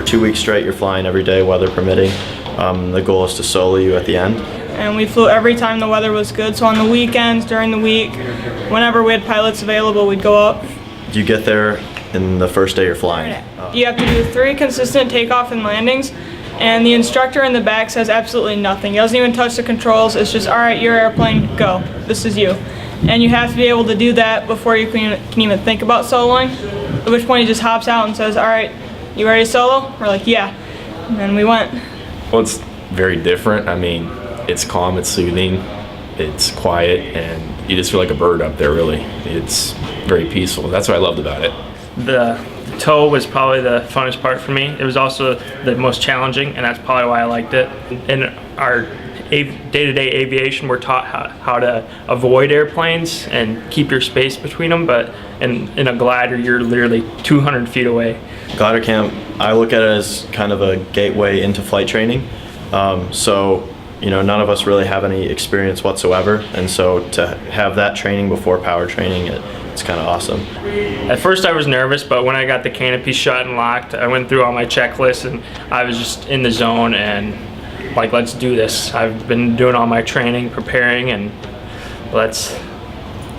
2 weeks straight, you're flying every day, weather permitting. The goal is to solo you at the end. And we flew every time the weather was good. So on the weekends, during the week, whenever we had pilots available, we'd go up. You get there in the first day you're flying. You have to do 3 consistent takeoff and landings, and the instructor in the back says absolutely nothing. He doesn't even touch the controls. It's just, all right, your airplane, go. This is you. And you have to be able to do that before you can even think about soloing, at which point he just hops out and says, all right, you ready to solo? We're like, yeah. And then we went. Well, it's very different. I mean, it's calm, it's soothing, it's quiet, and you just feel like a bird up there, really. It's very peaceful. That's what I loved about it. The tow was probably the funnest part for me. It was also the most challenging, and that's probably why I liked it. In our day-to-day aviation, we're taught how to avoid airplanes and keep your space between them, but in a glider, you're literally 200 feet away. Glider camp, I look at it as kind of a gateway into flight training. So, you know, none of us really have any experience whatsoever, and so to have that training before power training, it's kind of awesome. At first I was nervous, but when I got the canopy shut and locked, I went through all my checklists and I was just in the zone and like, let's do this. I've been doing all my training, preparing, and let's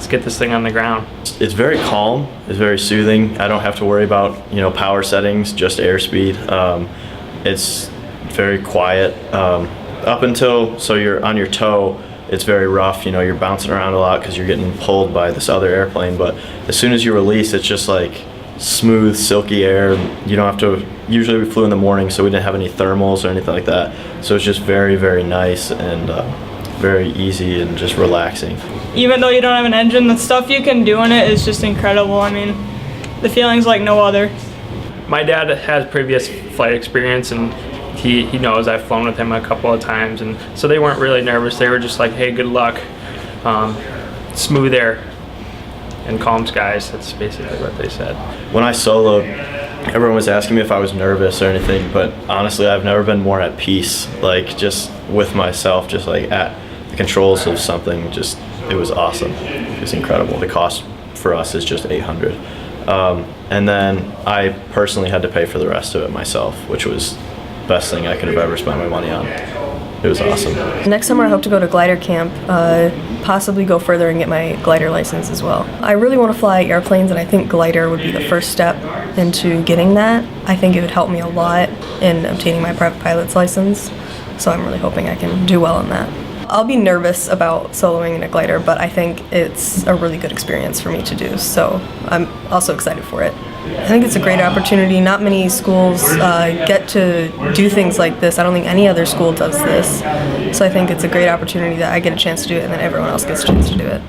get this thing on the ground. It's very calm, it's very soothing. I don't have to worry about, you know, power settings, just airspeed. It's very quiet. Up until, so you're on your toe, it's very rough, you know, you're bouncing around a lot because you're getting pulled by this other airplane, but as soon as you release, it's just like smooth, silky air. You don't have to, usually we flew in the morning, so we didn't have any thermals or anything like that, so it's just very, very nice and very easy and just relaxing. Even though you don't have an engine, the stuff you can do in it is just incredible. I mean, the feeling's like no other. My dad has previous flight experience, and he knows I've flown with him a couple of times, and so they weren't really nervous. They were just like, hey, good luck, smooth air and calm skies. That's basically what they said. When I soloed, everyone was asking me if I was nervous or anything, but honestly, I've never been more at peace, like just with myself, just like at the controls of something. Just, it was awesome. It was incredible. The cost for us is just $800. And then I personally had to pay for the rest of it myself, which was the best thing I could have ever spent my money on. It was awesome. Next summer I hope to go to glider camp, possibly go further and get my glider license as well. I really want to fly airplanes, and I think glider would be the first step into getting that. I think it would help me a lot in obtaining my private pilot's license, so I'm really hoping I can do well in that. I'll be nervous about soloing in a glider, but I think it's a really good experience for me to do, so I'm also excited for it. I think it's a great opportunity. Not many schools get to do things like this. I don't think any other school does this, so I think it's a great opportunity that I get a chance to do it and then everyone else gets a chance to do it.